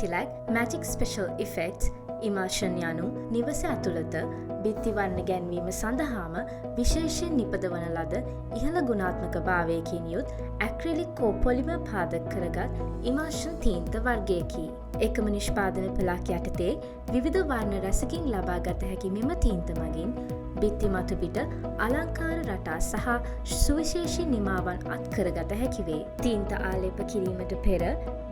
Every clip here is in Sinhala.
Martilac Magic Special Effects Immersion යනු නිවස ඇතුළත බිත්ති වර්ණ ගැන්වීම සඳහාම විශේෂයෙන් නිපදවන ලද ඉහළ ගුණාත්මක භාවයකින් යුත් ඇක්‍රිලික් කෝපොලිමර් පාදක කරගත් ඉමර්ෂන් තීන්ත වර්ගයකි. එකම නිෂ්පාදන පළක් යටතේ විවිධ වර්ණ රැසකින් ලබා ගත හැකි මෙම තීන්ත මගින් බිත්ති මතු පිට අලංකාර රටා සහ සුවිශේෂී නිමාවන් අත් කරගත හැකිවේ. තීන්ත ආලේප කිරීමට පෙර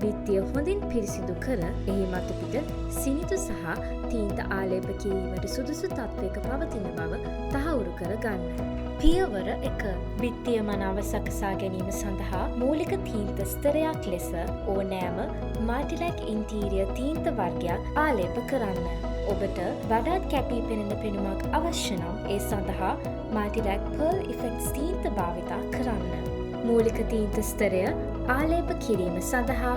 බිත්තිය හොඳින් පිරිසිදු කර එහි මතු පිට සිනිඳු සහ තීන්ත ආලේප කිරීමට සුදුසු තත්ත්වයක පවතින බව තහවුරු කර ගන්න. පියවර 1. බිත්තිය මනාව සකසා ගැනීම සඳහා මූලික තීන්ත ස්තරයක් ලෙස ඕනෑම Martilac ඉන්ටීරියර් තීන්ත වර්ගයක් ආලේප කරන්න. ඔබට වඩාත් කැපී පෙනෙන පෙනුමක් අවශ්‍ය නම් ඒ සඳහා Martilac Pearl Effects තීන්ත භාවිතා කරන්න. මූලික තීන්ත ස්තරය ආලේප කිරීම සඳහා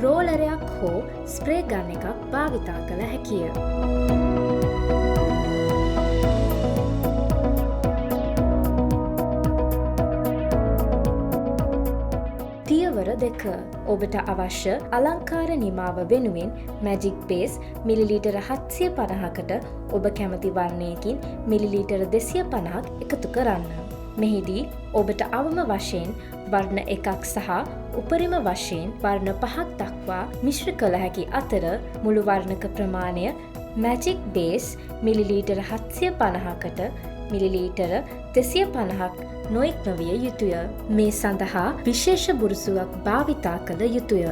රෝලරයක් හෝ ස්ප්‍රේ ගන් එකක් භාවිතා කළ හැකිය. පියවර 2. ඔබට අවශ්‍ය අලංකාර නිමාව වෙනුවෙන් මැජික් බේස් මිලිලීටර 750කට ඔබ කැමති වර්ණයකින් මිලිලීටර 250ක් එකතු කරන්න. මෙහිදී ඔබට අවම වශයෙන් වර්ණ 1ක් සහ උපරිම වශයෙන් වර්ණ 5ක් දක්වා මිශ්‍ර කළ හැකි අතර මුළු වර්ණක ප්‍රමාණය මැජික් බේස් මිලිලීටර 750කට මිලිලීටර 250ක් නොඉක්මවිය යුතුය. මේ සඳහා විශේෂ බුරුසුවක් භාවිතා කළ යුතුය.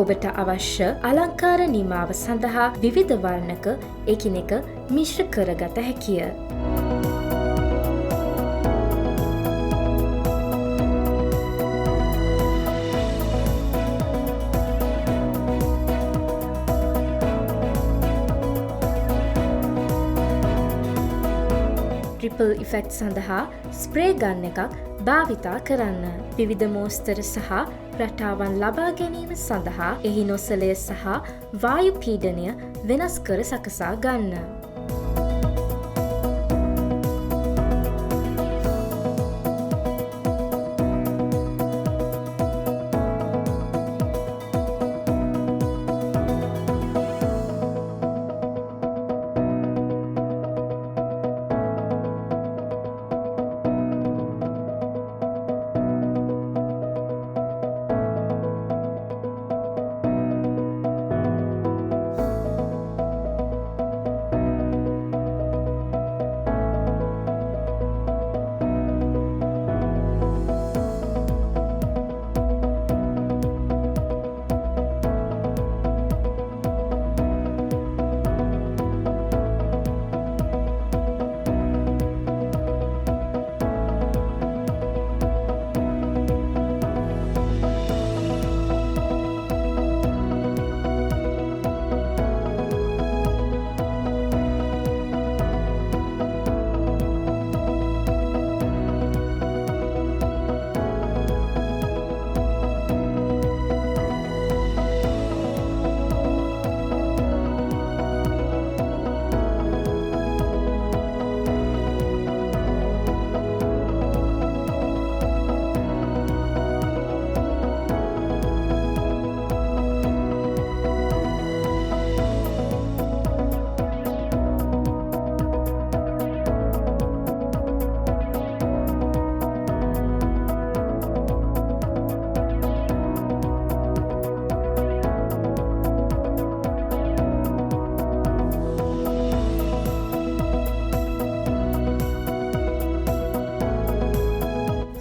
ඔබට අවශ්‍ය අලංකාර නිමාව සඳහා විවිධ වර්ණක එකිනෙක මිශ්‍ර කරගත හැකිය. රිපල් ඉෆෙක්ට් සඳහා ස්ප්‍රේ ගන් එකක් භාවිතා කරන්න. විවිධ මෝස්තර සහ රටාවන් ලබා ගැනීම සඳහා එහි නොසලය සහ වායු පීඩනය වෙනස් කර සකසා ගන්න.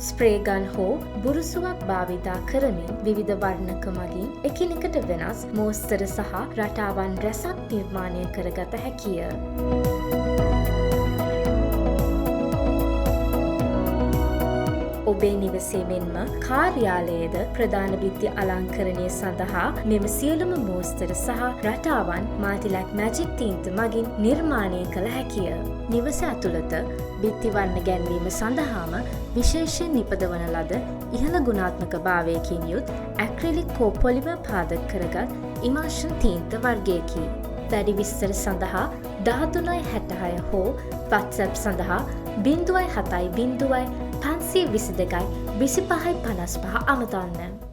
ස්ප්‍රේ ගන් හෝ බුරුසුවක් භාවිතා කරමින් විවිධ වර්ණක මගින් එකිනෙකට වෙනස් මෝස්තර සහ රටාවන් රැසක් නිර්මාණය කරගත හැකිය. ඔබේ නිවසේ මෙන්ම කාර්යාලයේද ප්‍රධාන බිත්ති අලංකරණය සඳහා මෙම සියලුම මෝස්තර සහ රටාවන් Martilac මැජික් තීන්ත මගින් නිර්මාණය කළ හැකිය. නිවස ඇතුළත බිත්ති වර්ණ ගැන්වීම සඳහාම විශේෂයෙන් නිපදවන ලද ඉහළ ගුණාත්මක භාවයකින් යුත් ඇක්‍රිලික් කෝපොලිමර් පාදක කරගත් ඉමර්ෂන් තීන්ත වර්ගයකි. වැඩි විස්තර සඳහා 1366 හෝ WhatsApp සඳහා 070 522 2555 අමතන්න.